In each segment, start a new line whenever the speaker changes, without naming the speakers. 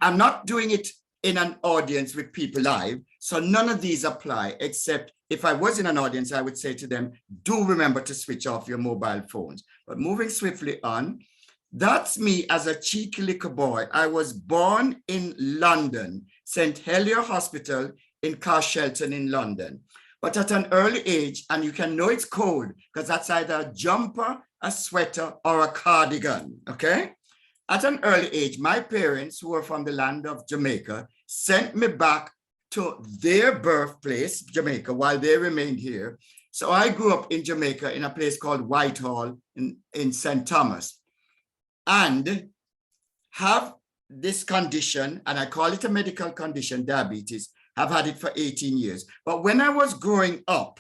I'm not doing it in an audience with people live, so none of these apply, except if I was in an audience, I would say to them, do remember to switch off your mobile phones. But moving swiftly on, that's me as a cheeky little boy. I was born in London, St. Helier Hospital in Carshalton in London. But at an early age, and you can know it's cold because that's either a jumper, a sweater, or a cardigan, okay? At an early age, my parents, who were from the land of Jamaica, sent me back to their birthplace, Jamaica, while they remained here. So I grew up in Jamaica in a place called Whitehall in St. Thomas, and have this condition, and I call it a medical condition, diabetes. I've had it for 18 years. But when I was growing up,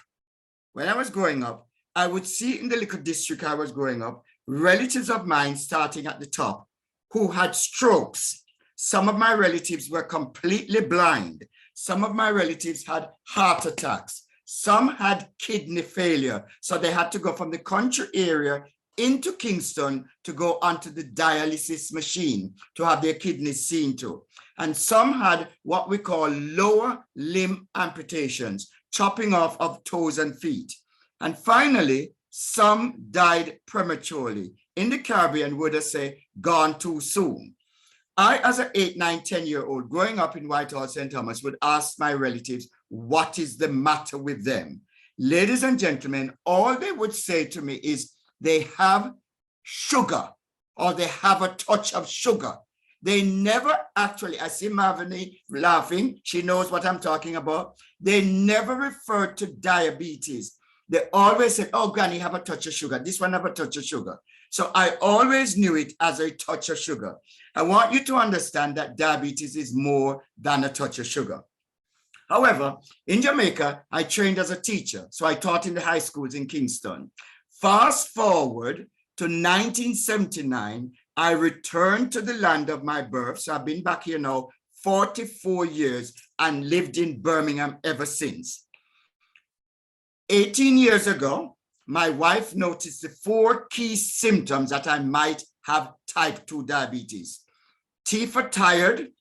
I would see in the little district I was growing up, relatives of mine starting at the top who had strokes. Some of my relatives were completely blind. Some of my relatives had heart attacks. Some had kidney failure. So they had to go from the country area into Kingston to go onto the dialysis machine to have their kidneys seen to. And some had what we call lower limb amputations, chopping off of toes and feet. And finally, some died prematurely. In the Caribbean, would I say, gone too soon. I, as an 8, 9, 10-year-old growing up in Whitehall, St. Thomas, would ask my relatives, what is the matter with them? Ladies and gentlemen, all they would say to me is they have sugar, or they have a touch of sugar. They never actually, I see Marvini laughing, she knows what I'm talking about. They never referred to diabetes. They always said, oh, Granny, have a touch of sugar. This one have a touch of sugar. So I always knew it as a touch of sugar. I want you to understand that diabetes is more than a touch of sugar. However, in Jamaica, I trained as a teacher. So I taught in the high schools in Kingston. Fast forward to 1979, I returned to the land of my birth. So I've been back here now 44 years and lived in Birmingham ever since. 18 years ago, my wife noticed the 4 key symptoms that I might have type 2 diabetes. T for tired,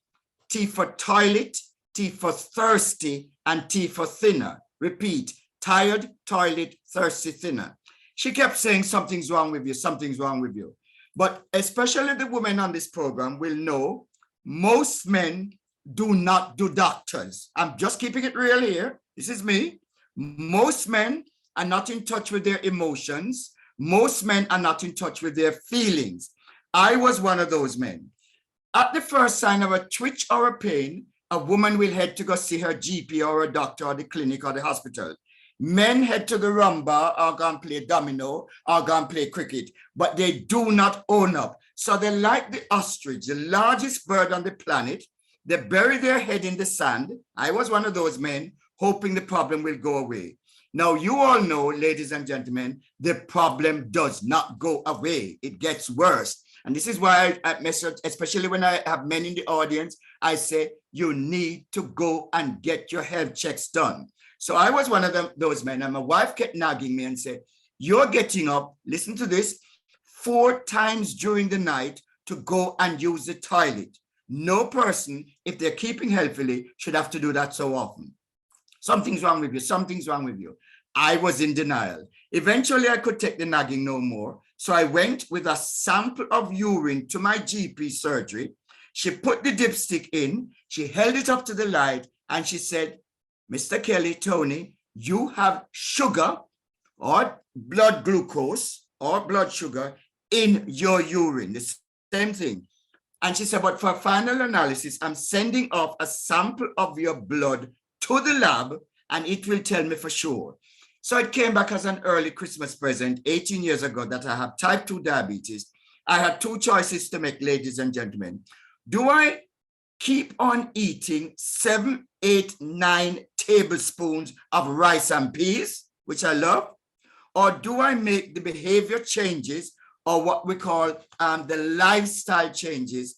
T for toilet, T for thirsty, and T for thinner. Repeat, tired, toilet, thirsty, thinner. She kept saying something's wrong with you, something's wrong with you. But especially the women on this program will know most men do not do doctors. I'm just keeping it real here. This is me. Most men are not in touch with their emotions. Most men are not in touch with their feelings. I was one of those men. At the first sign of a twitch or a pain, a woman will head to go see her GP or a doctor or the clinic or the hospital. Men head to the rumba or go and play domino or go and play cricket, but they do not own up. So they like the ostrich, the largest bird on the planet. They bury their head in the sand. I was one of those men hoping the problem will go away. Now, you all know, ladies and gentlemen, the problem does not go away. It gets worse. And this is why I message, especially when I have men in the audience, I say, you need to go and get your health checks done. So I was one of those men, and my wife kept nagging me and said, you're getting up, listen to this, 4 times during the night to go and use the toilet. No person, if they're keeping healthily, should have to do that so often. Something's wrong with you, something's wrong with you. I was in denial. Eventually, I could take the nagging no more. So I went with a sample of urine to my GP surgery. She put the dipstick in, she held it up to the light, and she said, Mr. Kelly, Tony, you have sugar or blood glucose or blood sugar in your urine, the same thing. And she said, but for final analysis, I'm sending off a sample of your blood to the lab, and it will tell me for sure. So it came back as an early Christmas present 18 years ago that I have type 2 diabetes. I had 2 choices to make, ladies and gentlemen. Do I keep on eating 7, 8, 9 tablespoons of rice and peas, which I love? Or do I make the behavior changes, or what we call the lifestyle changes,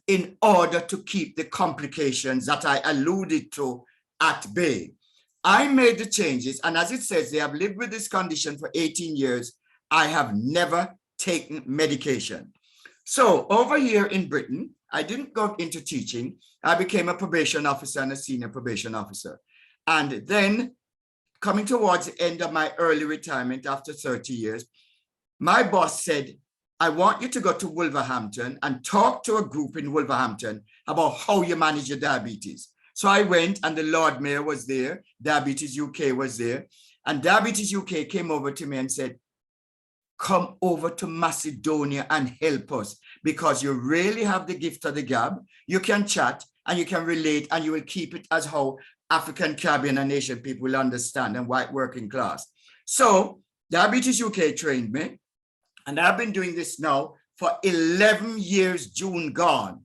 in order to keep the complications that I alluded to at bay? I made the changes, and as it says, they have lived with this condition for 18 years. I have never taken medication. So over here in Britain, I didn't go into teaching. I became a probation officer and a senior probation officer. And then coming towards the end of my early retirement after 30 years, my boss said, I want you to go to Wolverhampton and talk to a group in Wolverhampton about how you manage your diabetes. So I went, and the Lord Mayor was there, Diabetes UK was there, and Diabetes UK came over to me and said, come over to Macedonia and help us, because you really have the gift of the gab. You can chat and you can relate, and you will keep it as how African, Caribbean, and Asian people will understand, and white working class. So Diabetes UK trained me, and I've been doing this now for 11 years, June gone.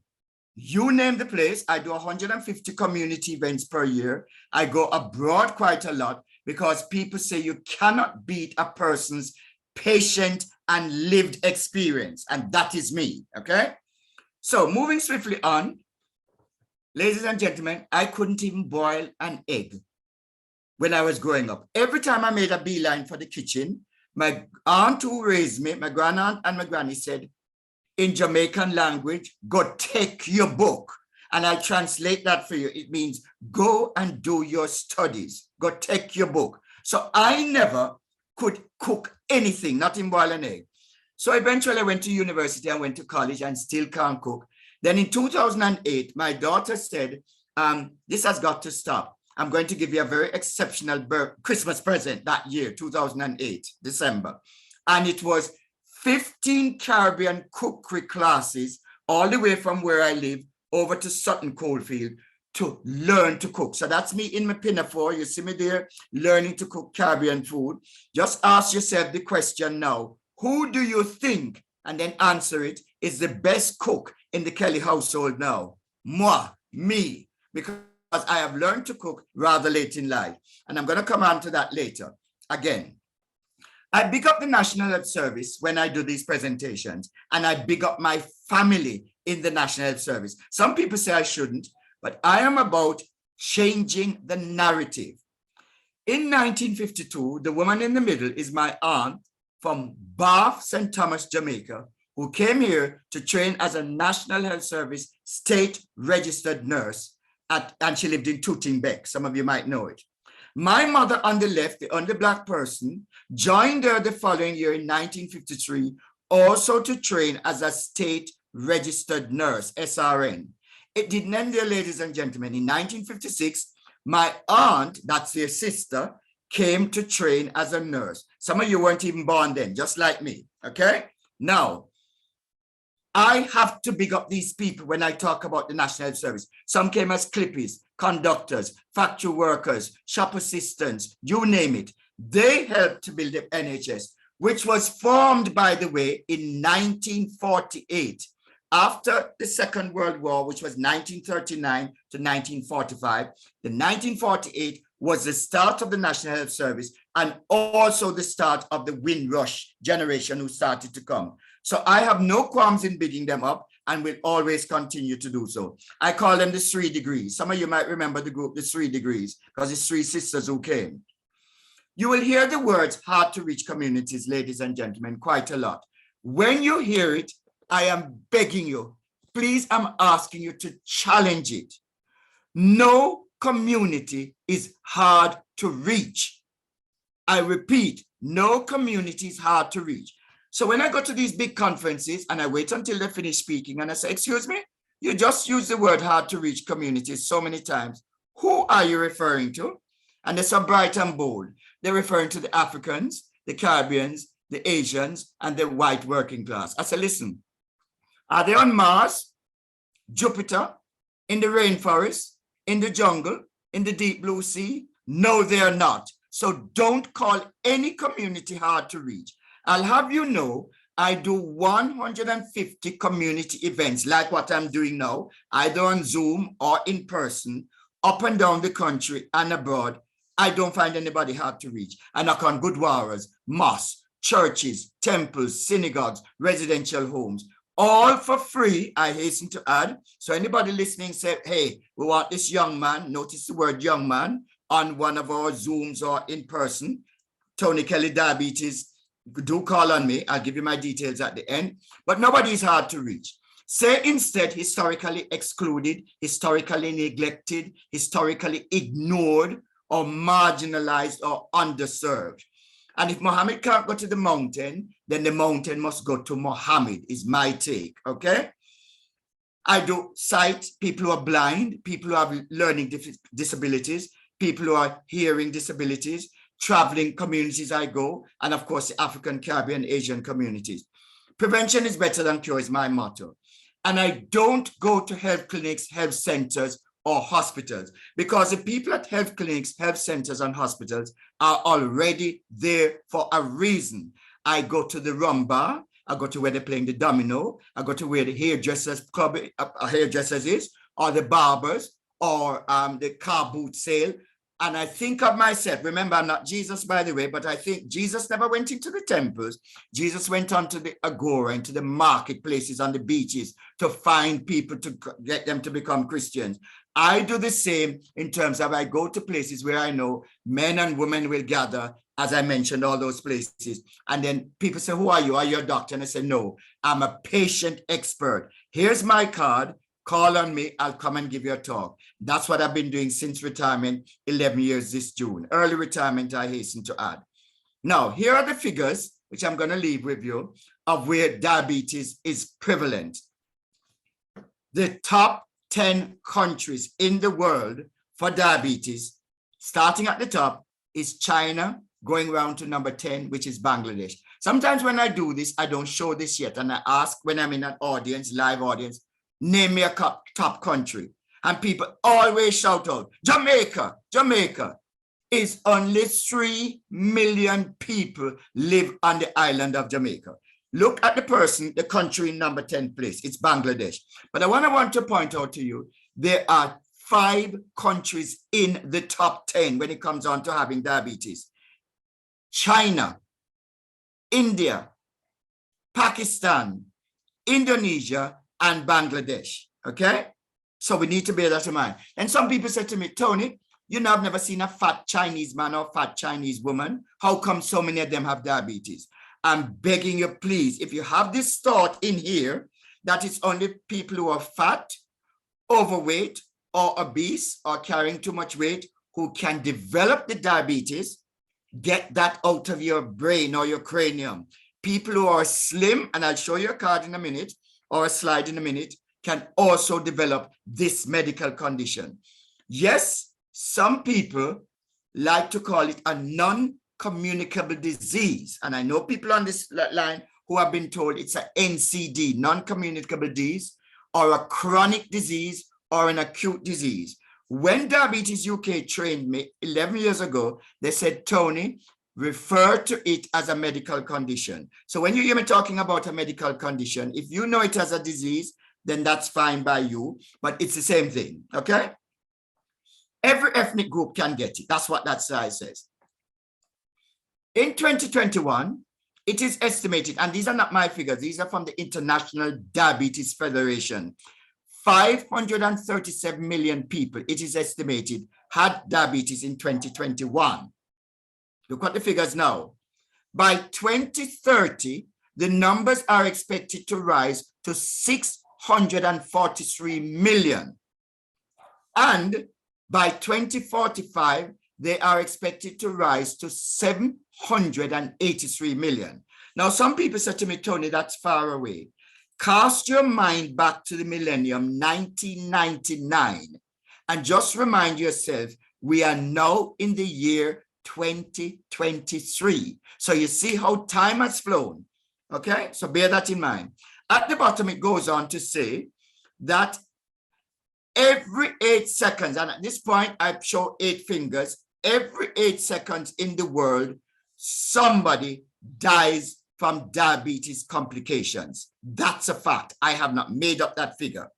You name the place. I do 150 community events per year. I go abroad quite a lot, because people say you cannot beat a person's patient and lived experience. And that is me, okay? So moving swiftly on, ladies and gentlemen, I couldn't even boil an egg when I was growing up. Every time I made a beeline for the kitchen, my aunt who raised me, my grandaunt and my granny said, in Jamaican language, go take your book. And I translate that for you. It means go and do your studies. Go take your book. So I never could cook anything, not in boil an egg. So eventually I went to university, I went to college, and still can't cook. Then in 2008, my daughter said, this has got to stop. I'm going to give you a very exceptional Christmas present that year, 2008, December. And it was 15 Caribbean cookery classes all the way from where I live over to Sutton Coldfield to learn to cook. So that's me in my pinafore. You see me there learning to cook Caribbean food. Just ask yourself the question now, who do you think, and then answer it, is the best cook in the Kelly household now? Moi, me, because I have learned to cook rather late in life. And I'm going to come on to that later. Again, I big up the National Health Service when I do these presentations, and I big up my family in the National Health Service. Some people say I shouldn't, but I am about changing the narrative. In 1952, the woman in the middle is my aunt from Bath, St. Thomas, Jamaica, who came here to train as a National Health Service state registered nurse, and she lived in Tooting Bec. Some of you might know it. My mother on the left, the only Black person, joined her the following year in 1953, also to train as a state registered nurse, SRN. It didn't end there, ladies and gentlemen. In 1956, my aunt, that's their sister, came to train as a nurse. Some of you weren't even born then, just like me, okay? Now, I have to big up these people when I talk about the National Health Service. Some came as clippies, conductors, factory workers, shop assistants, you name it. They helped to build the NHS, which was formed, by the way, in 1948. After the Second World War, which was 1939 to 1945, the 1948 was the start of the National Health Service, and also the start of the Windrush generation who started to come. So I have no qualms in bigging them up, and will always continue to do so. I call them the 3 degrees. Some of you might remember the group, the 3 degrees, because it's 3 sisters who came. You will hear the words hard to reach communities, ladies and gentlemen, quite a lot. When you hear it, I am begging you, please, I'm asking you to challenge it. No community is hard to reach. I repeat, no community is hard to reach. So when I go to these big conferences and I wait until they finish speaking and I say, excuse me, you just use the word hard to reach communities so many times. Who are you referring to? And they're so bright and bold. They're referring to the Africans, the Caribbeans, the Asians, and the white working class. I say, listen, are they on Mars, Jupiter, in the rainforest, in the jungle, in the deep blue sea? No, they are not. So don't call any community hard to reach. I'll have you know, I do 150 community events like what I'm doing now, either on Zoom or in person, up and down the country and abroad. I don't find anybody hard to reach. I knock on Gurdwaras, mosques, churches, temples, synagogues, residential homes, all for free, I hasten to add. So anybody listening say, hey, we want this young man, notice the word young man, on one of our Zooms or in person, Tony Kelly Diabetes, do call on me. I'll give you my details at the end. But nobody is hard to reach. Say instead historically excluded, historically neglected, historically ignored, or marginalized or underserved. And if Muhammad can't go to the mountain, then the mountain must go to Muhammad, is my take, okay? I do cite people who are blind, people who have learning disabilities, people who are hearing disabilities, traveling communities I go, and of course, the African, Caribbean, Asian communities. Prevention is better than cure is my motto. And I don't go to health clinics, health centers, or hospitals, because the people at health clinics, health centers, and hospitals are already there for a reason. I go to the rumba, I go to where they're playing the domino, I go to where the hairdressers club, hairdressers is, or the barbers, or the car boot sale. And I think of myself, remember, I'm not Jesus, by the way, but I think Jesus never went into the temples. Jesus went onto the agora, into the marketplaces, on the beaches, to find people, to get them to become Christians. I do the same in terms of I go to places where I know men and women will gather, as I mentioned, all those places. And then people say, who are you? Are you a doctor? And I say, no, I'm a patient expert. Here's my card. Call on me, I'll come and give you a talk. That's what I've been doing since retirement, 11 years this June. Early retirement, I hasten to add. Now, here are the figures, which I'm going to leave with you, of where diabetes is prevalent. The top 10 countries in the world for diabetes, starting at the top, is China, going around to number 10, which is Bangladesh. Sometimes when I do this, I don't show this yet, and I ask when I'm in an audience, live audience, name me a top country. And people always shout out, Jamaica, Jamaica. Is only 3 million people live on the island of Jamaica. Look at the person, the country in number 10 place, it's Bangladesh. But I want to point out to you, there are 5 countries in the top 10 when it comes on to having diabetes. China, India, Pakistan, Indonesia, and Bangladesh, okay? So we need to bear that in mind. And some people say to me, Tony, you know, I've never seen a fat Chinese man or fat Chinese woman. How come so many of them have diabetes? I'm begging you, please, if you have this thought in here, that it's only people who are fat, overweight, or obese, or carrying too much weight, who can develop the diabetes, get that out of your brain or your cranium. People who are slim, and I'll show you a card in a minute, or a slide in a minute, can also develop this medical condition. Yes, some people like to call it a non-communicable disease. And I know people on this line who have been told it's a NCD, non-communicable disease, or a chronic disease, or an acute disease. When Diabetes UK trained me 11 years ago, they said, Tony, refer to it as a medical condition. So when you hear me talking about a medical condition, if you know it as a disease, then that's fine by you, but it's the same thing, okay? Every ethnic group can get it. That's what that slide says. In 2021, it is estimated, and these are not my figures, these are from the International Diabetes Federation, 537 million people, it is estimated, had diabetes in 2021. Look at the figures now. By 2030, the numbers are expected to rise to 643 million. And by 2045, they are expected to rise to 783 million. Now, some people said to me, Tony, that's far away. Cast your mind back to the millennium 1999 and just remind yourself, we are now in the year 2023. So you see how time has flown. Okay, so bear that in mind. At the bottom, it goes on to say that every 8 seconds, and at this point, I show 8 fingers, every 8 seconds in the world, somebody dies from diabetes complications. That's a fact. I have not made up that figure.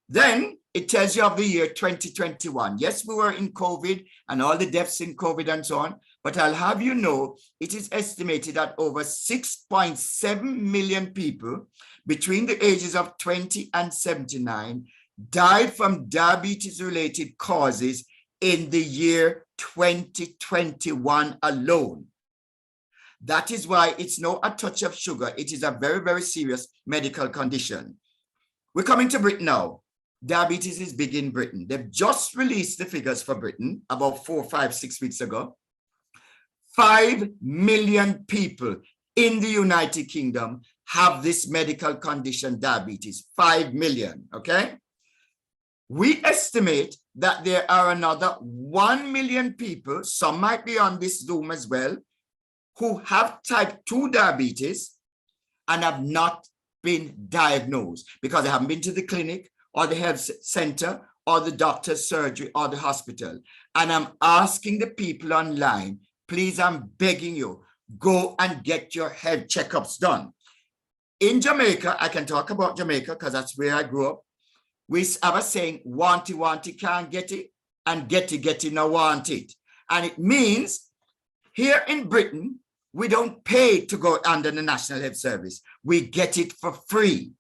Then it tells you of the year 2021. Yes, we were in COVID and all the deaths in COVID and so on, but I'll have you know, it is estimated that over 6.7 million people between the ages of 20 and 79 died from diabetes-related causes in the year 2021 alone. That is why it's not a touch of sugar. It is a very, very serious medical condition. We're coming to Britain now. Diabetes is big in Britain. They've just released the figures for Britain about 4, 5, 6 weeks ago. 5 million people in the United Kingdom have this medical condition, diabetes. 5 million, okay? We estimate that there are another 1 million people, some might be on this Zoom as well, who have type 2 diabetes and have not been diagnosed because they haven't been to the clinic or the health center or the doctor's surgery or the hospital. And I'm asking the people online, please, I'm begging you, go and get your health checkups done. In Jamaica, I can talk about Jamaica because that's where I grew up. We have a saying, want it, can't get it, and get it, no want it. And it means here in Britain, we don't pay to go under the National Health Service. We get it for free,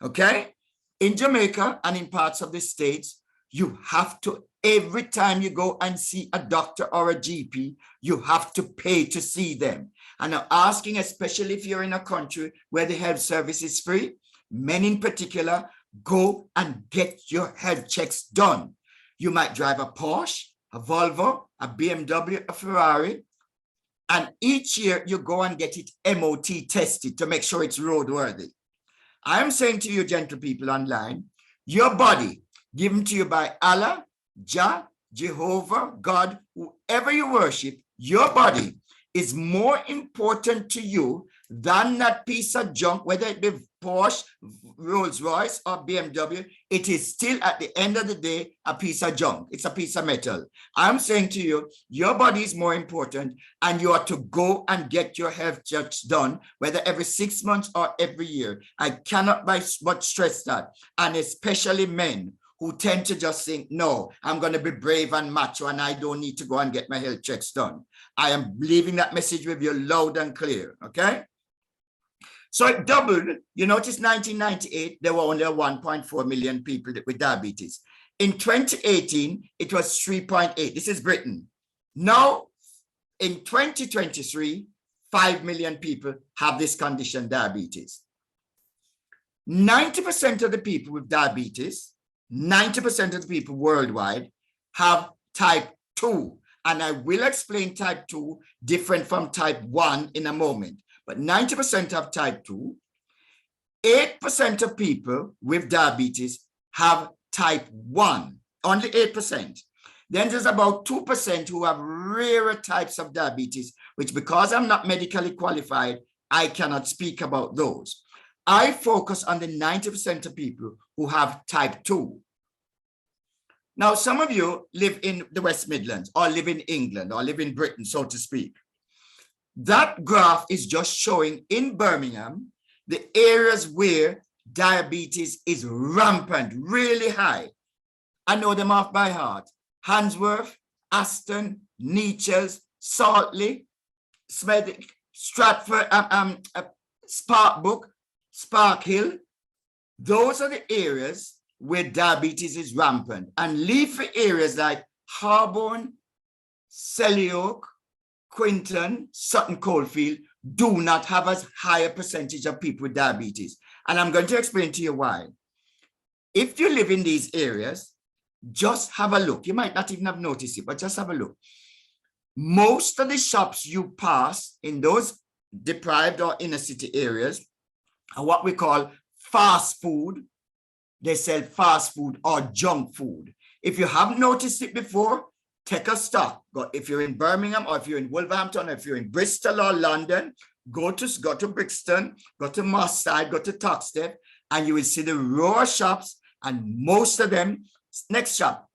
okay? In Jamaica and in parts of the States, you have to, every time you go and see a doctor or a GP, you have to pay to see them. And I'm asking, especially if you're in a country where the health service is free, men in particular, go and get your health checks done. You might drive a Porsche, a Volvo, a BMW, a Ferrari, and each year you go and get it MOT tested to make sure it's roadworthy. I'm saying to you, gentle people online, your body given to you by Allah, Jah, Jehovah, God, whoever you worship, your body is more important to you than that piece of junk, whether it be Porsche, Rolls Royce, or BMW. It is still, at the end of the day, a piece of junk. It's a piece of metal. I'm saying to you, your body is more important, and you are to go and get your health checks done, whether every 6 months or every year. I cannot but stress that, and especially men who tend to just think, no, I'm going to be brave and macho and I don't need to go and get my health checks done. I am leaving that message with you loud and clear, okay? So it doubled. You notice 1998, there were only 1.4 million people with diabetes. In 2018, it was 3.8. This is Britain. Now, in 2023, 5 million people have this condition, diabetes. 90% of the people with diabetes, 90% of the people worldwide have type 2. And I will explain type 2 different from type 1 in a moment. But 90% have type 2. 8% of people with diabetes have type 1, only 8%. Then there's about 2% who have rarer types of diabetes, which, because I'm not medically qualified, I cannot speak about those. I focus on the 90% of people who have type 2. Now, some of you live in the West Midlands or live in England or live in Britain, so to speak. That graph is just showing in Birmingham the areas where diabetes is rampant, really high. I know them off by heart. Handsworth, Aston, Nechells, Saltley, Smethwick, Stratford, Sparkbrook, Sparkhill. Those are the areas where diabetes is rampant. And leafy areas like Harborne, Selly Oak, Quinton, Sutton Coldfield do not have as high a percentage of people with diabetes. And I'm going to explain to you why. If you live in these areas, just have a look. You might not even have noticed it, but just have a look. Most of the shops you pass in those deprived or inner city areas are what we call fast food. They sell fast food or junk food. If you haven't noticed it before, take a stop. If you're in Birmingham or if you're in Wolverhampton, or if you're in Bristol or London, go to Brixton, go to Moss Side, go to Toxteth, and you will see the row of shops, and most of them, next shop,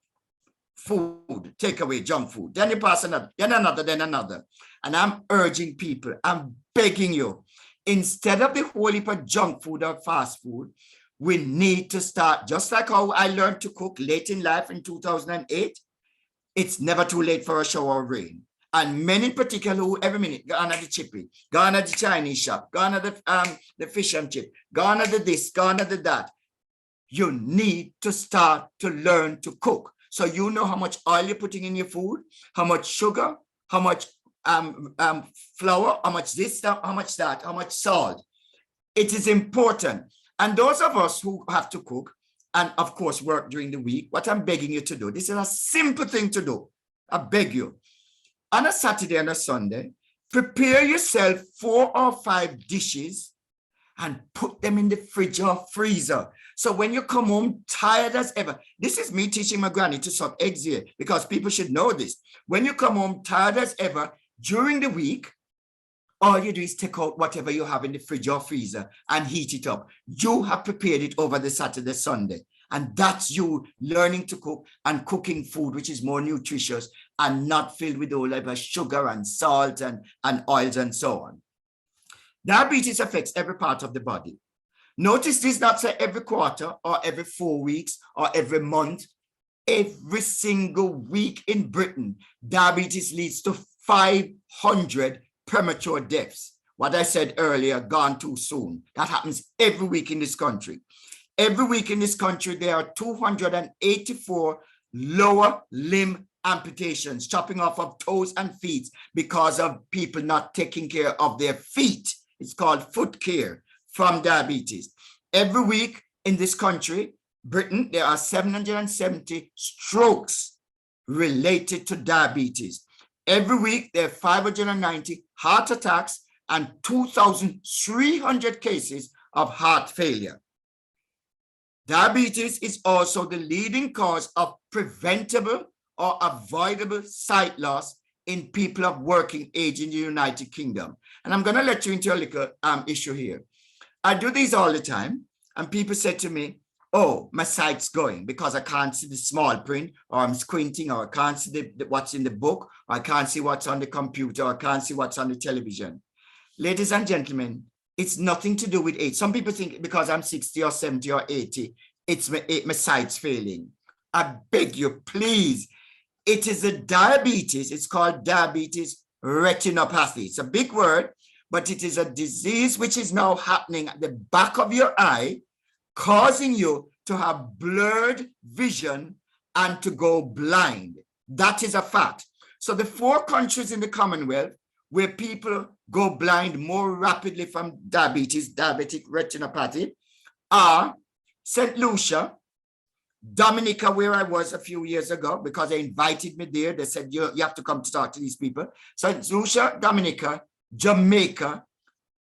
food, takeaway, junk food. Then you pass another, then another, then another. And I'm urging people, I'm begging you, instead of the whole heap of junk food or fast food, we need to start, just like how I learned to cook late in life in 2008. It's never too late for a shower of rain. And men in particular who every minute gone at the chippy, gone at the Chinese shop, gone at the fish and chip, gone at the this, gone at the that. You need to start to learn to cook. So you know how much oil you're putting in your food, how much sugar, how much flour, how much this, how much that, how much salt. It is important. And those of us who have to cook and of course work during the week, what I'm begging you to do, this is a simple thing to do. I beg you. On a Saturday and a Sunday, prepare yourself 4 or 5 dishes and put them in the fridge or freezer. So when you come home tired as ever, this is me teaching my granny to suck eggs here, because people should know this. When you come home tired as ever during the week, all you do is take out whatever you have in the fridge or freezer and heat it up. You have prepared it over the Saturday, Sunday. And that's you learning to cook and cooking food which is more nutritious and not filled with all of sugar and salt and oils and so on. Diabetes affects every part of the body. Notice this, not say every quarter or every 4 weeks or every month. Every single week in Britain, diabetes leads to 500 premature deaths. What I said earlier, gone too soon. That happens every week in this country. Every week in this country, there are 284 lower limb amputations, chopping off of toes and feet because of people not taking care of their feet. It's called foot care from diabetes. Every week in this country, Britain, there are 770 strokes related to diabetes. Every week, there are 590 heart attacks and 2,300 cases of heart failure. Diabetes is also the leading cause of preventable or avoidable sight loss in people of working age in the United Kingdom. And I'm going to let you into a little issue here. I do these all the time, and people say to me, oh, my sight's going because I can't see the small print, or I'm squinting, or I can't see what's in the book, or I can't see what's on the computer, or I can't see what's on the television. Ladies and gentlemen, it's nothing to do with age. Some people think because I'm 60 or 70 or 80, it's my sight's failing. I beg you, please. It is a diabetes. It's called diabetes retinopathy. It's a big word, but it is a disease which is now happening at the back of your eye, causing you to have blurred vision and to go blind. That is a fact. So the 4 countries in the Commonwealth where people go blind more rapidly from diabetes, diabetic retinopathy, are St. Lucia, Dominica, where I was a few years ago, because they invited me there. They said, you have to come to talk to these people. St. Lucia, Dominica, Jamaica,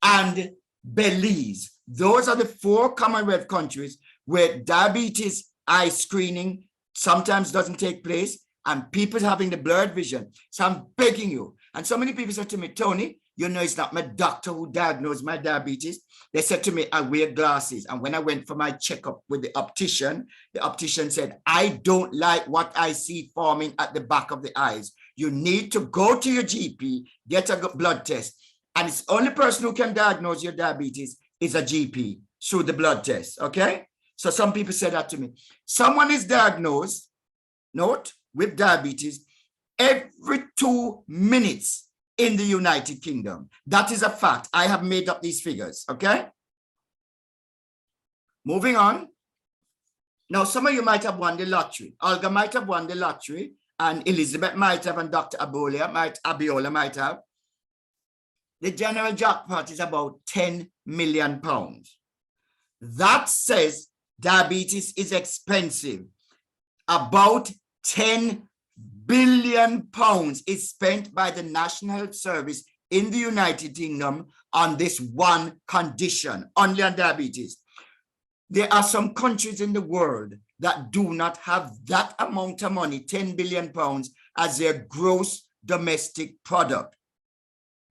and Belize. Those are the 4 Commonwealth countries where diabetes eye screening sometimes doesn't take place and people having the blurred vision. So I'm begging you. And so many people said to me, Tony, you know, it's not my doctor who diagnosed my diabetes. They said to me, I wear glasses. And when I went for my checkup with the optician said, I don't like what I see forming at the back of the eyes. You need to go to your GP, get a blood test. And it's the only person who can diagnose your diabetes is a GP through the blood test, okay? So some people said that to me. Someone is diagnosed, note, with diabetes every 2 minutes in the United Kingdom. That is a fact. I have made up these figures, okay? Moving on. Now, some of you might have won the lottery. Olga might have won the lottery, and Elizabeth might have, and Dr. Abiola might have. The general jackpot is about 10 million pounds. That says diabetes is expensive. About 10 billion pounds is spent by the National Health Service in the United Kingdom on this one condition, only on diabetes. There are some countries in the world that do not have that amount of money, 10 billion pounds, as their gross domestic product.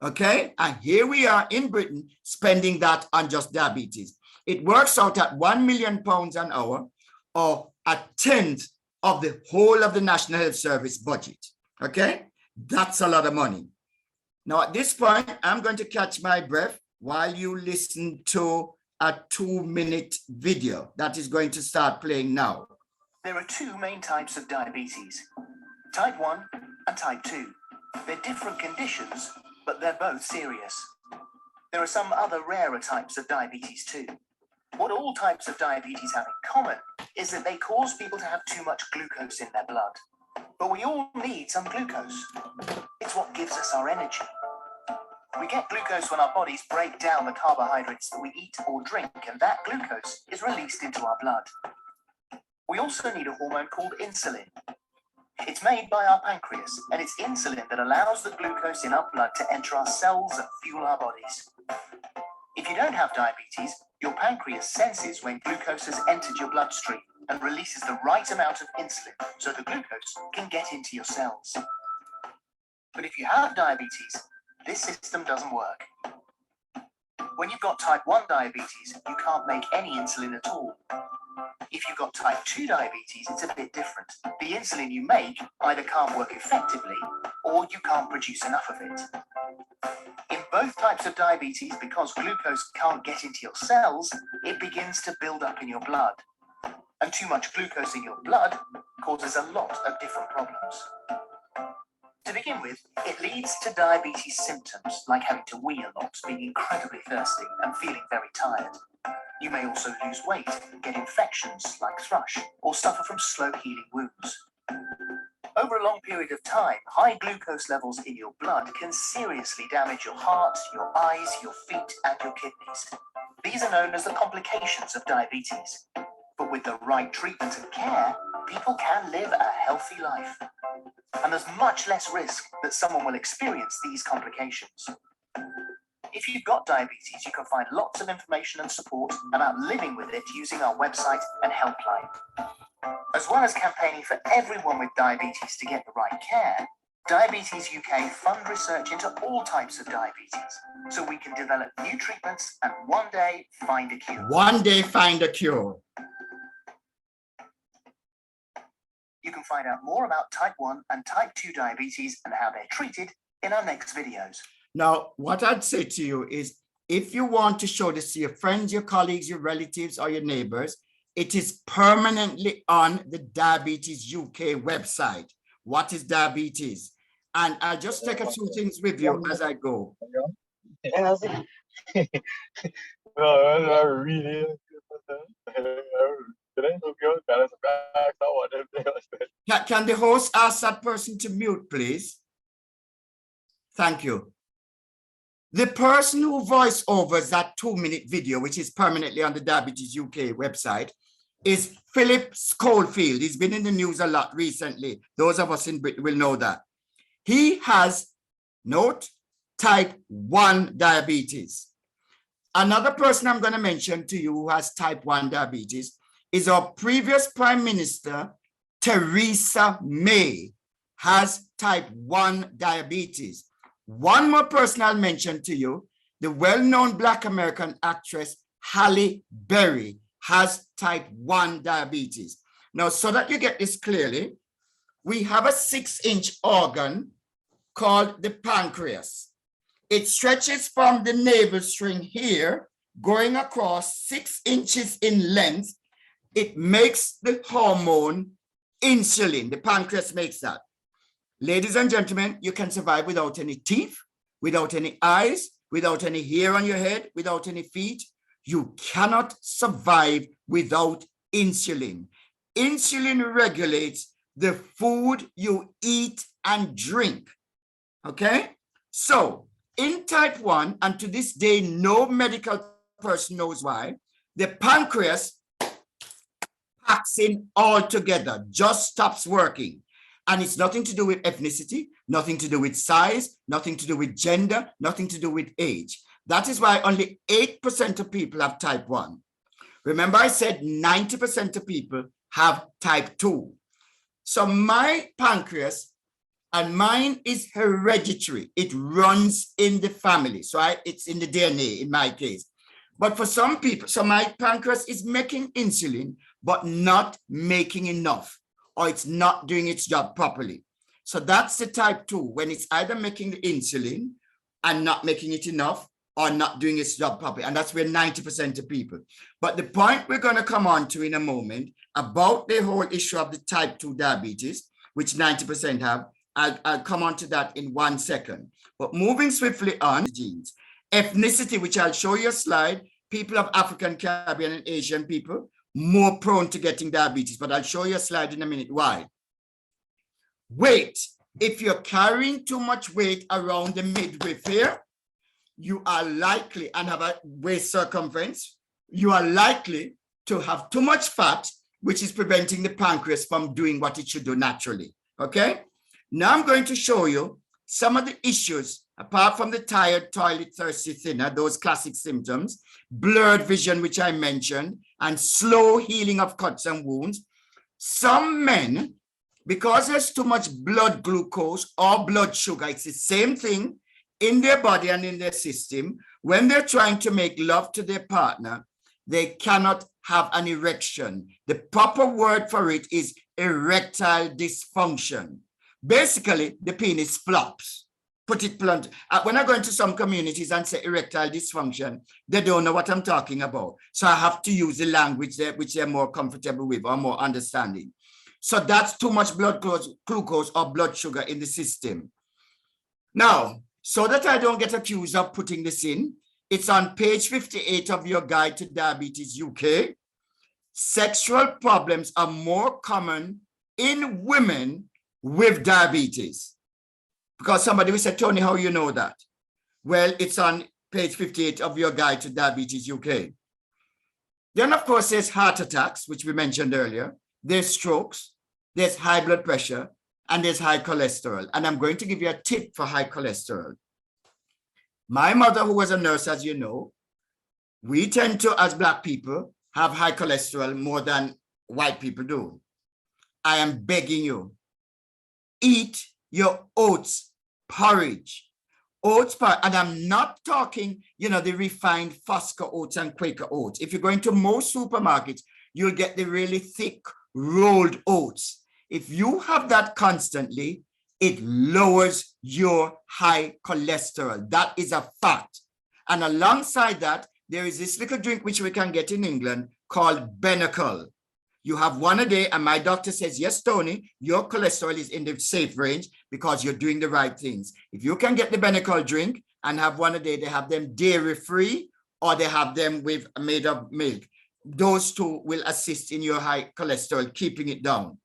Okay, and here we are in Britain spending that on just diabetes. It works out at £1 million an hour, or a tenth of the whole of the National Health Service budget. Okay, that's a lot of money. Now, at this point, I'm going to catch my breath while you listen to a 2-minute video that is going to start playing now.
There are 2 main types of diabetes, type 1 and type 2. They're different conditions, but they're both serious. There are some other rarer types of diabetes too. What all types of diabetes have in common is that they cause people to have too much glucose in their blood. But we all need some glucose. It's what gives us our energy. We get glucose when our bodies break down the carbohydrates that we eat or drink, and that glucose is released into our blood. We also need a hormone called insulin. It's made by our pancreas, and it's insulin that allows the glucose in our blood to enter our cells and fuel our bodies. If you don't have diabetes, your pancreas senses when glucose has entered your bloodstream and releases the right amount of insulin so the glucose can get into your cells. But if you have diabetes, this system doesn't work. When you've got type 1 diabetes, you can't make any insulin at all. If you've got type 2 diabetes, it's a bit different. The insulin you make either can't work effectively or you can't produce enough of it. In both types of diabetes, because glucose can't get into your cells, it begins to build up in your blood. And too much glucose in your blood causes a lot of different problems. To begin with, it leads to diabetes symptoms like having to wee a lot, being incredibly thirsty and feeling very tired. You may also lose weight, get infections like thrush, or suffer from slow healing wounds. Over a long period of time, high glucose levels in your blood can seriously damage your heart, your eyes, your feet, and your kidneys. These are known as the complications of diabetes. But with the right treatment and care, people can live a healthy life. And there's much less risk that someone will experience these complications. If you've got diabetes, you can find lots of information and support about living with it using our website and helpline. As well as campaigning for everyone with diabetes to get the right care, Diabetes UK fund research into all types of diabetes, so we can develop new treatments and one day find a cure.
One day find a cure.
You can find out more about type 1 and type 2 diabetes and how they're treated in our next videos.
Now, what I'd say to you is, if you want to show this to your friends, your colleagues, your relatives, or your neighbors, it is permanently on the Diabetes UK website. What is diabetes? And I'll just take a few things with you as I go. Can the host ask that person to mute, please? Thank you. The person who voice overs that 2-minute video, which is permanently on the Diabetes UK website, is Philip Schofield. He's been in the news a lot recently. Those of us in Britain will know that. He has, note, type 1 diabetes. Another person I'm going to mention to you who has type 1 diabetes is our previous Prime Minister, Theresa May, has type 1 diabetes. One more person I'll mention to you, the well-known Black American actress, Halle Berry, has type 1 diabetes. Now, so that you get this clearly, we have a 6-inch organ called the pancreas. It stretches from the navel string here, going across 6 inches in length. It makes the hormone insulin. The pancreas makes that. Ladies and gentlemen, you can survive without any teeth, without any eyes, without any hair on your head, without any feet. You cannot survive without insulin. Insulin regulates the food you eat and drink. Okay? So, in type 1, and to this day, no medical person knows why, the pancreas packs in altogether, just stops working. And it's nothing to do with ethnicity, nothing to do with size, nothing to do with gender, nothing to do with age. That is why only 8% of people have type 1. Remember, I said 90% of people have type 2. So my pancreas, and mine is hereditary. It runs in the family. So it's in the DNA in my case. But for some people, so my pancreas is making insulin, but not making enough, or it's not doing its job properly. So that's the type 2, when it's either making the insulin and not making it enough, or not doing its job properly. And that's where 90% of people. But the point we're going to come on to in a moment about the whole issue of the type 2 diabetes, which 90% have, I'll come on to that in 1 second. But moving swiftly on, genes. Ethnicity, which I'll show you a slide, people of African, Caribbean, and Asian people, more prone to getting diabetes, but I'll show you a slide in a minute why. Weight. If you're carrying too much weight around the midriff here, you are likely, and have a waist circumference, you are likely to have too much fat, which is preventing the pancreas from doing what it should do naturally. Okay? Now I'm going to show you some of the issues, apart from the tired, toilet, thirsty, thinner, those classic symptoms, blurred vision, which I mentioned, and slow healing of cuts and wounds. Some men, because there's too much blood glucose or blood sugar, it's the same thing in their body and in their system. When they're trying to make love to their partner, they cannot have an erection. The proper word for it is erectile dysfunction. Basically, the penis flops. Put it blunt. When I go into some communities and say erectile dysfunction, they don't know what I'm talking about. So I have to use the language which they're more comfortable with or more understanding. So that's too much blood glucose or blood sugar in the system. Now, so that I don't get accused of putting this in, it's on page 58 of your guide to diabetes UK. Sexual problems are more common in women with diabetes. Because somebody will say, Tony, how you know that? Well, it's on page 58 of your guide to diabetes UK. Then, of course, there's heart attacks, which we mentioned earlier. There's strokes, there's high blood pressure, and there's high cholesterol. And I'm going to give you a tip for high cholesterol. My mother, who was a nurse, as you know, we tend to, as Black people, have high cholesterol more than white people do. I am begging you, eat your oats porridge. Oats porridge, and I'm not talking, the refined Fosco oats and Quaker oats. If you're going to most supermarkets, you'll get the really thick rolled oats. If you have that constantly, it lowers your high cholesterol. That is a fact. And alongside that, there is this little drink which we can get in England called Benecol. You have one a day, and my doctor says, yes, Tony, your cholesterol is in the safe range because you're doing the right things. If you can get the Benecol drink and have one a day, they have them dairy-free or they have them with made of milk. Those two will assist in your high cholesterol, keeping it down.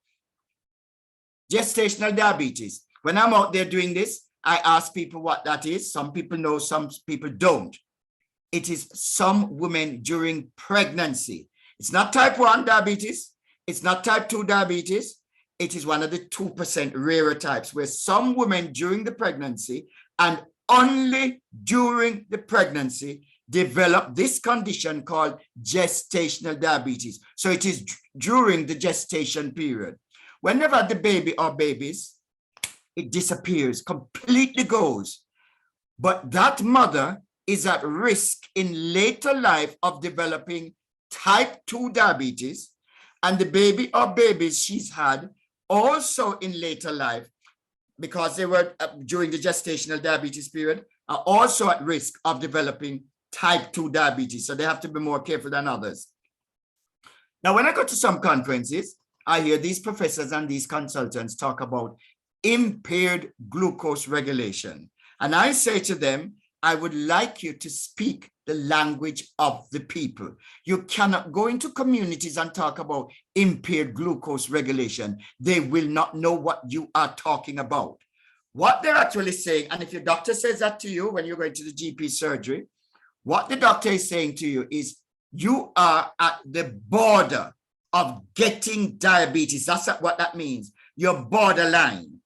Gestational diabetes. When I'm out there doing this, I ask people what that is. Some people know, some people don't. It is some women during pregnancy. It's not type 1 diabetes. It's not type 2 diabetes. It is one of the 2% rarer types where some women during the pregnancy and only during the pregnancy develop this condition called gestational diabetes. So it is during the gestation period. Whenever the baby or babies, it disappears, completely goes. But that mother is at risk in later life of developing type 2 diabetes, and the baby or babies she's had also in later life, because they were during the gestational diabetes period, are also at risk of developing type 2 diabetes. So they have to be more careful than others. Now, when I go to some conferences, I hear these professors and these consultants talk about impaired glucose regulation. And I say to them, I would like you to speak the language of the people. You cannot go into communities and talk about impaired glucose regulation. They will not know what you are talking about. What they're actually saying, and if your doctor says that to you when you're going to the GP surgery, what the doctor is saying to you is you are at the border of getting diabetes. That's what that means. You're borderline,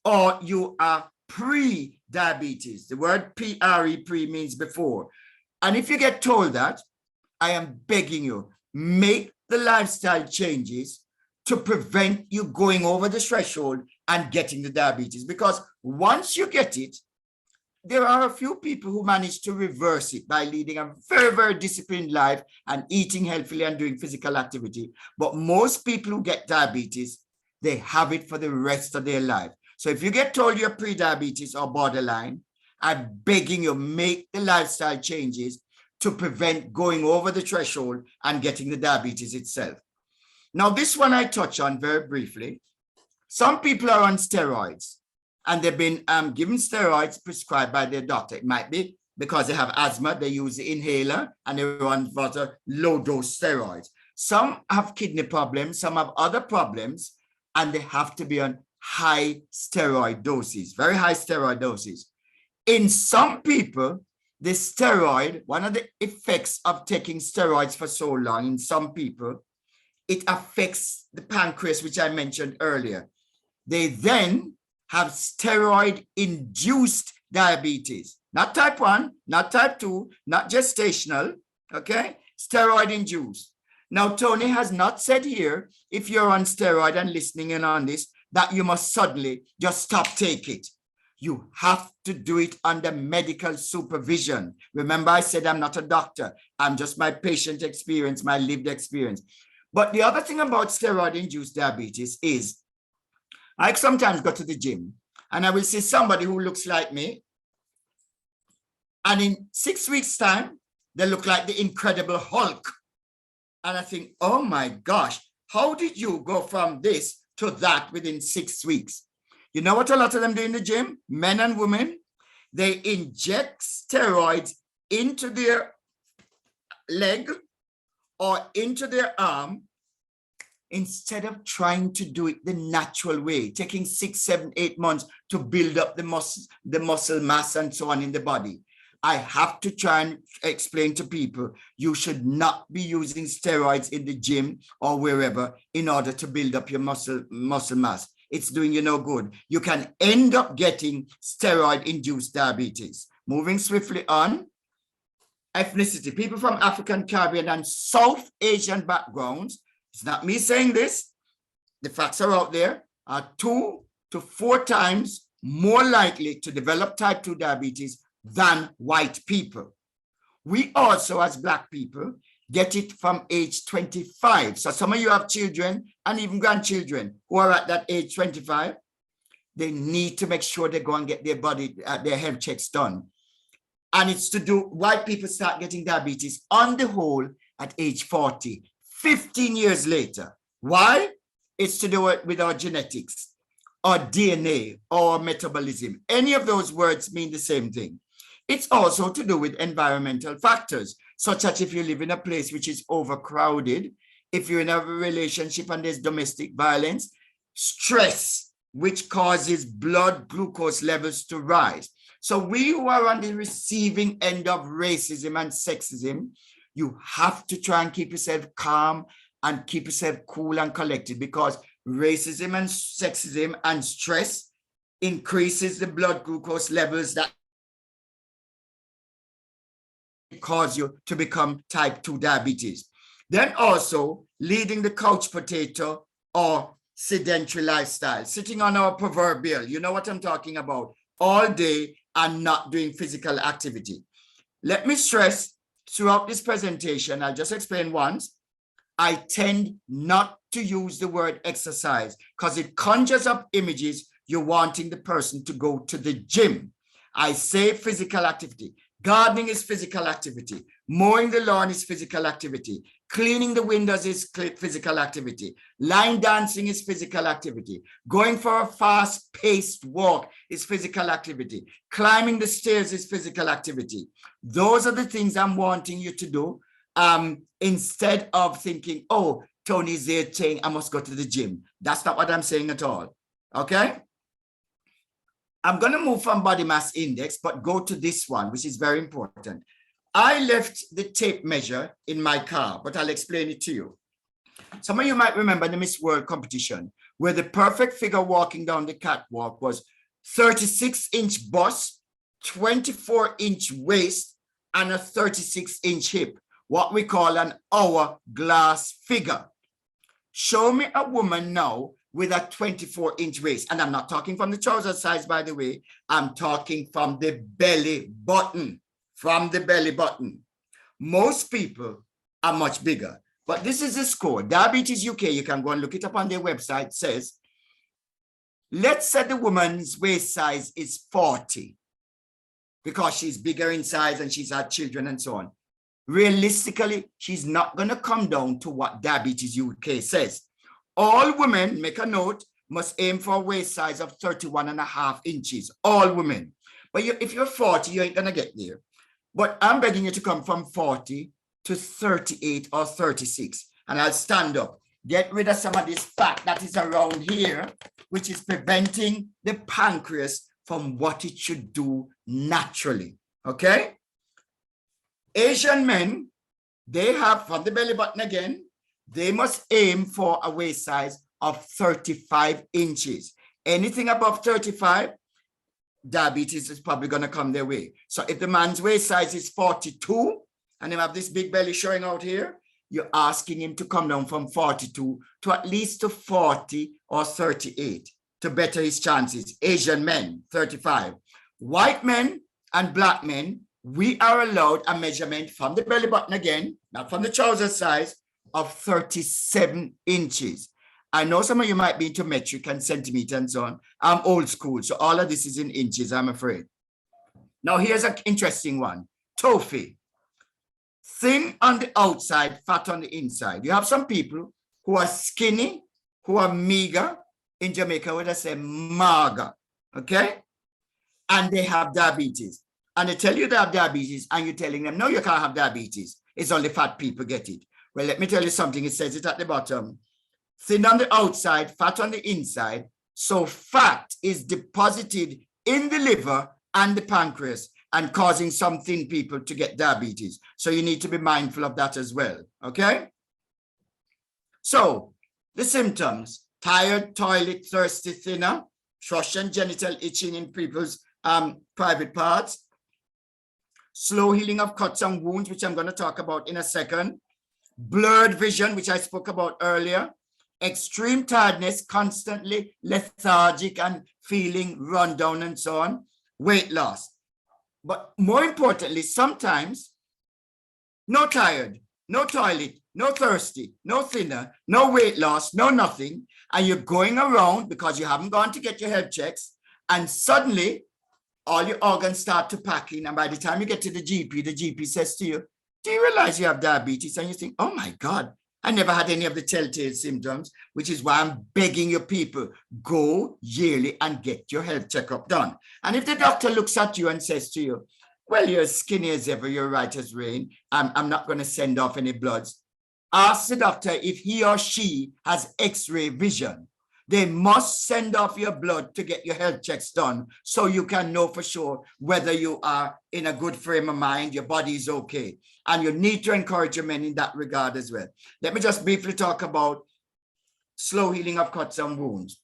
or you are pre-diabetes. The word pre means before. And if you get told that, I am begging you, make the lifestyle changes to prevent you going over the threshold and getting the diabetes. Because once you get it, there are a few people who manage to reverse it by leading a very, very disciplined life and eating healthily and doing physical activity. But most people who get diabetes, they have it for the rest of their life. So if you get told you're pre-diabetes or borderline, I'm begging you, make the lifestyle changes to prevent going over the threshold and getting the diabetes itself. Now, this one I touch on very briefly. Some people are on steroids and they've been given steroids prescribed by their doctor. It might be because they have asthma, they use the inhaler and they run for low dose steroids. Some have kidney problems, some have other problems, and they have to be on high steroid doses, very high steroid doses. In some people, the steroid, one of the effects of taking steroids for so long in some people, it affects the pancreas, which I mentioned earlier. They then have steroid-induced diabetes, not type 1, not type 2, not gestational, okay? Steroid-induced. Now, Tony has not said here, if you're on steroid and listening in on this, that you must suddenly just stop taking it. You have to do it under medical supervision. Remember, I said I'm not a doctor. I'm just my patient experience, my lived experience. But the other thing about steroid-induced diabetes is I sometimes go to the gym and I will see somebody who looks like me. And in 6 weeks' time, they look like the Incredible Hulk. And I think, oh my gosh, how did you go from this to that within 6 weeks? You know what a lot of them do in the gym, men and women? They inject steroids into their leg or into their arm instead of trying to do it the natural way, taking 6, 7, 8 months to build up the muscle mass and so on in the body. I have to try and explain to people, you should not be using steroids in the gym or wherever in order to build up your muscle mass. It's doing you no good. You can end up getting steroid-induced diabetes. Moving swiftly on, ethnicity. People from African, Caribbean, and South Asian backgrounds, it's not me saying this, the facts are out there, are 2 to 4 times more likely to develop type 2 diabetes than white people. We also, as Black people, get it from age 25. So some of you have children and even grandchildren who are at that age 25. They need to make sure they go and get their health checks done. And it's to do, white people start getting diabetes on the whole at age 40, 15 years later. Why? It's to do it with our genetics, or DNA, or metabolism. Any of those words mean the same thing. It's also to do with environmental factors, such as if you live in a place which is overcrowded, if you're in a relationship and there's domestic violence, stress, which causes blood glucose levels to rise. So we who are on the receiving end of racism and sexism, you have to try and keep yourself calm and keep yourself cool and collected, because racism and sexism and stress increases the blood glucose levels that cause you to become type 2 diabetes. Then also leading the couch potato or sedentary lifestyle, sitting on our proverbial, you know what I'm talking about, all day and not doing physical activity. Let me stress throughout this presentation, I'll just explain once, I tend not to use the word exercise because it conjures up images you're wanting the person to go to the gym. I say physical activity. Gardening is physical activity. Mowing the lawn is physical activity. Cleaning the windows is physical activity. Line dancing is physical activity. Going for a fast-paced walk is physical activity. Climbing the stairs is physical activity. Those are the things I'm wanting you to do, instead of thinking, oh, Tony's there saying I must go to the gym. That's not what I'm saying at all, okay? I'm going to move from body mass index, but go to this one, which is very important. I left the tape measure in my car, but I'll explain it to you. Some of you might remember the Miss World competition, where the perfect figure walking down the catwalk was 36-inch bust, 24-inch waist, and a 36-inch hip, what we call an hourglass figure. Show me a woman now with a 24-inch waist. And I'm not talking from the trouser size, by the way. I'm talking from the belly button, Most people are much bigger. But this is the score. Diabetes UK, you can go and look it up on their website, says, let's say the woman's waist size is 40 because she's bigger in size and she's had children and so on. Realistically, she's not going to come down to what Diabetes UK says. All women, make a note, must aim for a waist size of 31.5 inches. All women. But if you're 40, you ain't going to get there. But I'm begging you to come from 40 to 38 or 36. And I'll stand up. Get rid of some of this fat that is around here, which is preventing the pancreas from what it should do naturally. Okay? Asian men, they have from the belly button again, they must aim for a waist size of 35 inches. Anything above 35, diabetes is probably going to come their way. So if the man's waist size is 42 and they have this big belly showing out here, you're asking him to come down from 42 to at least to 40 or 38 to better his chances. Asian men, 35. White men and black men, we are allowed a measurement from the belly button again, not from the trouser size, of 37 inches. I know some of you might be into metric and centimeter and so on. I'm old school, so all of this is in inches, I'm afraid. Now here's an interesting one. TOFI. Thin on the outside, fat on the inside. You have some people who are skinny, who are meager. In Jamaica, where they say maga, okay? And they have diabetes. And they tell you they have diabetes, and you're telling them, no, you can't have diabetes. It's only fat people get it. Well, let me tell you something. It says it at the bottom. Thin on the outside, fat on the inside. So fat is deposited in the liver and the pancreas and causing some thin people to get diabetes. So you need to be mindful of that as well, okay? So the symptoms: tired, toilet, thirsty, thinner, thrush and genital itching in people's private parts, slow healing of cuts and wounds, which I'm going to talk about in a second, blurred vision, which I spoke about earlier, extreme tiredness, constantly lethargic and feeling run down and so on, weight loss. But more importantly, sometimes no tired, no toilet, no thirsty, no thinner, no weight loss, no nothing, and you're going around because you haven't gone to get your health checks, and suddenly all your organs start to pack in, and by the time you get to the GP says to you, do you realize you have diabetes? And you think, oh my God, I never had any of the telltale symptoms, which is why I'm begging you people, go yearly and get your health checkup done. And if the doctor looks at you and says to you, well, you're as skinny as ever, you're right as rain, I'm not going to send off any bloods. Ask the doctor if he or she has X-ray vision. They must send off your blood to get your health checks done so you can know for sure whether you are in a good frame of mind, your body is okay. And you need to encourage your men in that regard as well. Let me just briefly talk about slow healing of cuts and wounds.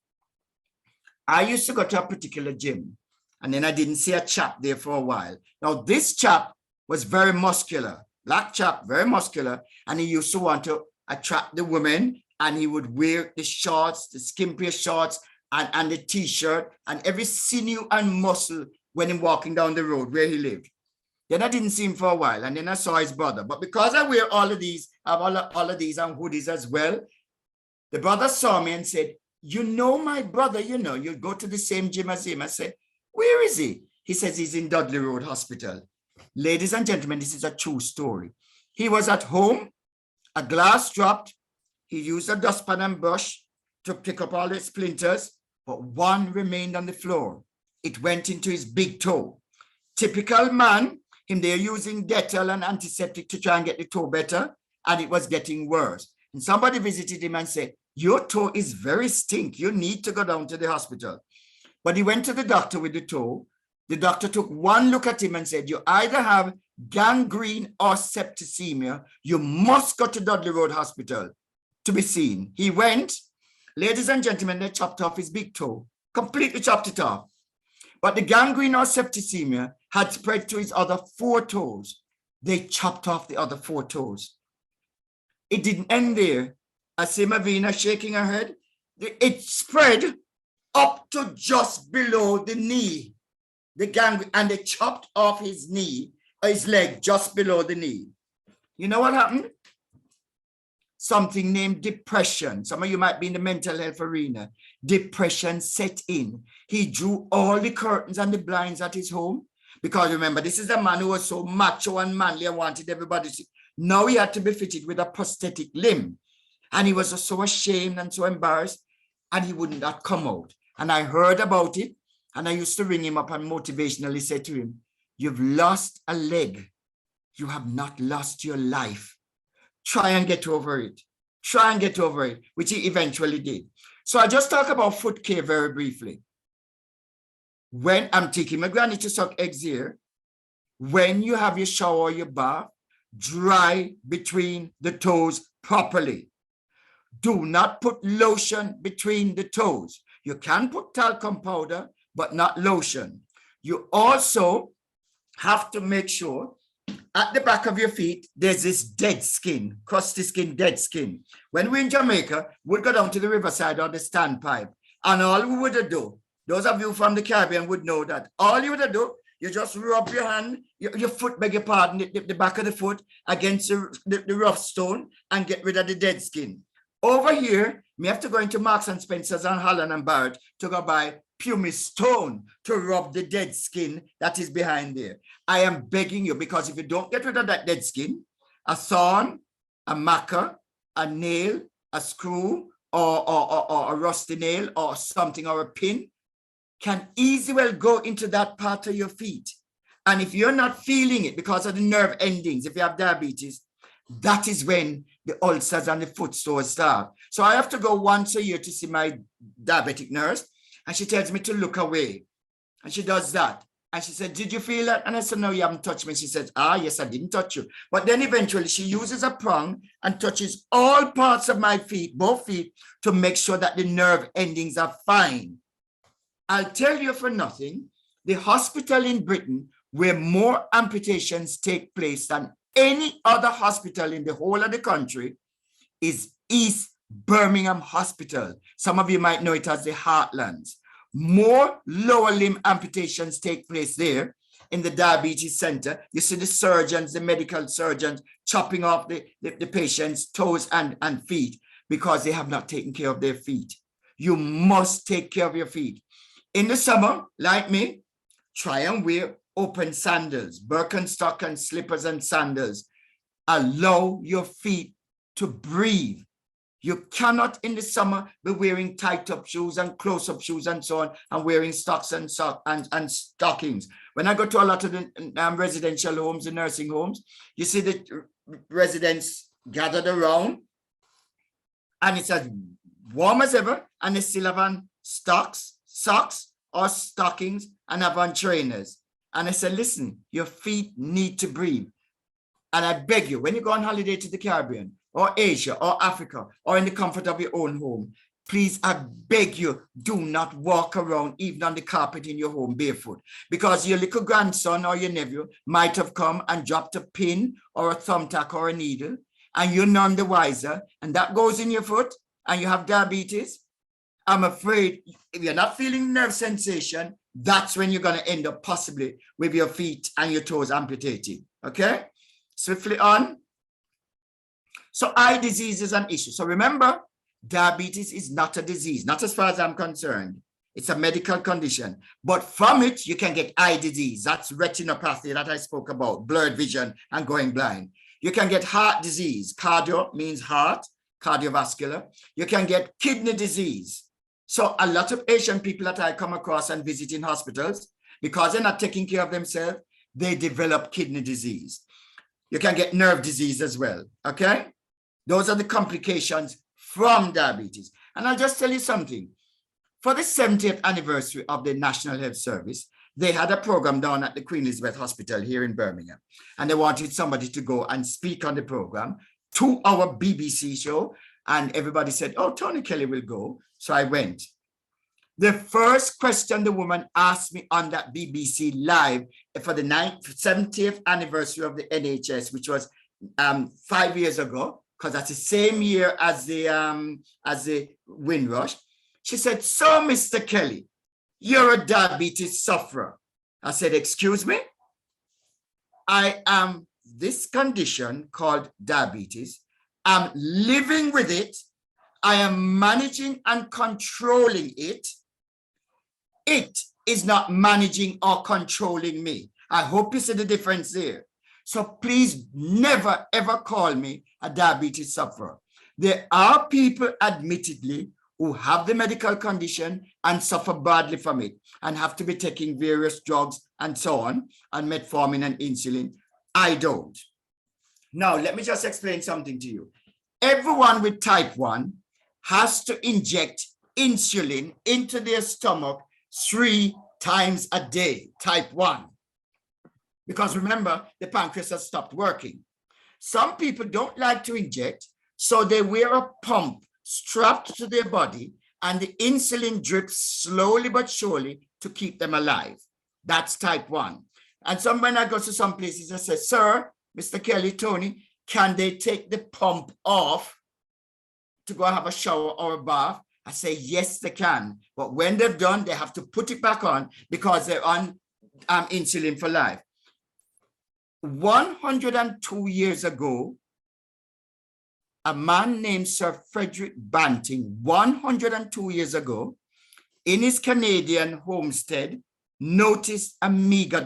I used to go to a particular gym, and then I didn't see a chap there for a while. Now, this chap was very muscular, black chap, very muscular, and he used to want to attract the women, and he would wear the shorts, the skimpier shorts, and the t-shirt, and every sinew and muscle when him walking down the road where he lived. Then I didn't see him for a while, and then I saw his brother. But because I wear all of these, I have all of these and hoodies as well, the brother saw me and said, you know my brother, you know, you go to the same gym as him. I said, where is he? He says he's in Dudley Road Hospital. Ladies and gentlemen, this is a true story. He was at home, a glass dropped, he used a dustpan and brush to pick up all the splinters, but one remained on the floor. It went into his big toe. Typical man, him there using Dettol and antiseptic to try and get the toe better, and it was getting worse. And somebody visited him and said, your toe is very stink. You need to go down to the hospital. But he went to the doctor with the toe. The doctor took one look at him and said, you either have gangrene or septicemia. You must go to Dudley Road Hospital to be seen. He went. Ladies and gentlemen, they chopped off his big toe, completely chopped it off. But the gangrene or septicemia had spread to his other 4 toes. They chopped off the other 4 toes. It didn't end there. I see Mavina shaking her head. It spread up to just below the knee. The gangrene, and they chopped off his knee, his leg just below the knee. You know what happened? Something named depression. Some of you might be in the mental health arena. Depression set in. He drew all the curtains and the blinds at his home. Because remember, this is a man who was so macho and manly and wanted everybody to see. Now he had to be fitted with a prosthetic limb. And he was so ashamed and so embarrassed, and he would not come out. And I heard about it, and I used to ring him up and motivationally say to him, you've lost a leg. You have not lost your life. Try and get over it. Try and get over it, which he eventually did. So I just talk about foot care very briefly. When I'm taking my granny to suck eggs here, when you have your shower or your bath, dry between the toes properly. Do not put lotion between the toes. You can put talcum powder, but not lotion. You also have to make sure at the back of your feet, there's this dead skin, crusty skin, dead skin. When we're in Jamaica, we'd go down to the riverside or the standpipe, and all we would do, those of you from the Caribbean would know that all you would do, you just rub your hand, your foot, beg your pardon, the back of the foot against the rough stone and get rid of the dead skin. Over here, we have to go into Marks and Spencer's and Holland and Barrett to go buy pumice stone to rub the dead skin that is behind there. I am begging you, because if you don't get rid of that dead skin, a thorn, a maca, a nail, a screw, or a rusty nail or something, or a pin can easily well go into that part of your feet. And if you're not feeling it because of the nerve endings, if you have diabetes, that is when the ulcers and the foot sores start. So I have to go once a year to see my diabetic nurse, and she tells me to look away. And she does that. And she said, did you feel that? And I said, no, you haven't touched me. She said, yes, I didn't touch you. But then eventually she uses a prong and touches all parts of my feet, both feet, to make sure that the nerve endings are fine. I'll tell you for nothing, the hospital in Britain where more amputations take place than any other hospital in the whole of the country is East Birmingham Hospital. Some of you might know it as the Heartlands. More lower limb amputations take place there in the diabetes center. You see the surgeons, the medical surgeons chopping off the patient's toes and feet because they have not taken care of their feet. You must take care of your feet. In the summer, like me, try and wear open sandals, Birkenstock and slippers and sandals. Allow your feet to breathe. You cannot in the summer be wearing tight up shoes and close up shoes and so on, and wearing stocks and stockings. When I go to a lot of the residential homes and nursing homes, you see the residents gathered around and it's as warm as ever, and they still have on socks or stockings and have on trainers. And I said, listen, your feet need to breathe. And I beg you, when you go on holiday to the Caribbean or Asia or Africa or in the comfort of your own home, please, I beg you, do not walk around even on the carpet in your home barefoot, because your little grandson or your nephew might have come and dropped a pin or a thumbtack or a needle, and you're none the wiser, and that goes in your foot and you have diabetes. I'm afraid if you're not feeling nerve sensation, that's when you're going to end up possibly with your feet and your toes amputated. Okay, swiftly on. So eye disease is an issue. So remember, diabetes is not a disease, not as far as I'm concerned. It's a medical condition, but from it, you can get eye disease. That's retinopathy that I spoke about, blurred vision and going blind. You can get heart disease. Cardio means heart, cardiovascular. You can get kidney disease. So a lot of Asian people that I come across and visit in hospitals, because they're not taking care of themselves, they develop kidney disease. You can get nerve disease as well, okay? Those are the complications from diabetes. And I'll just tell you something. For the 70th anniversary of the National Health Service, they had a program down at the Queen Elizabeth Hospital here in Birmingham. And they wanted somebody to go and speak on the program, 2-hour BBC show. And everybody said, oh, Tony Kelly will go. So I went. The first question the woman asked me on that BBC Live for the 70th anniversary of the NHS, which was 5 years ago, because that's the same year as the Windrush. She said, so Mr. Kelly, you're a diabetes sufferer. I said, excuse me? I am this condition called diabetes. I'm living with it. I am managing and controlling it. It is not managing or controlling me. I hope you see the difference there. So please never, ever call me a diabetes sufferer. There are people, admittedly, who have the medical condition and suffer badly from it and have to be taking various drugs and so on, and metformin and insulin. I don't. Now, let me just explain something to you. Everyone with type 1 has to inject insulin into their stomach 3 times a day, type 1. Because remember, the pancreas has stopped working. Some people don't like to inject, so they wear a pump strapped to their body, and the insulin drips slowly but surely to keep them alive. That's type 1. And when I go to some places, I say, sir, Mr. Kelly, Tony, can they take the pump off to go have a shower or a bath? I say, yes, they can. But when they've done, they have to put it back on because they're on insulin for life. 102 years ago, a man named Sir Frederick Banting, 102 years ago, in his Canadian homestead, noticed a meager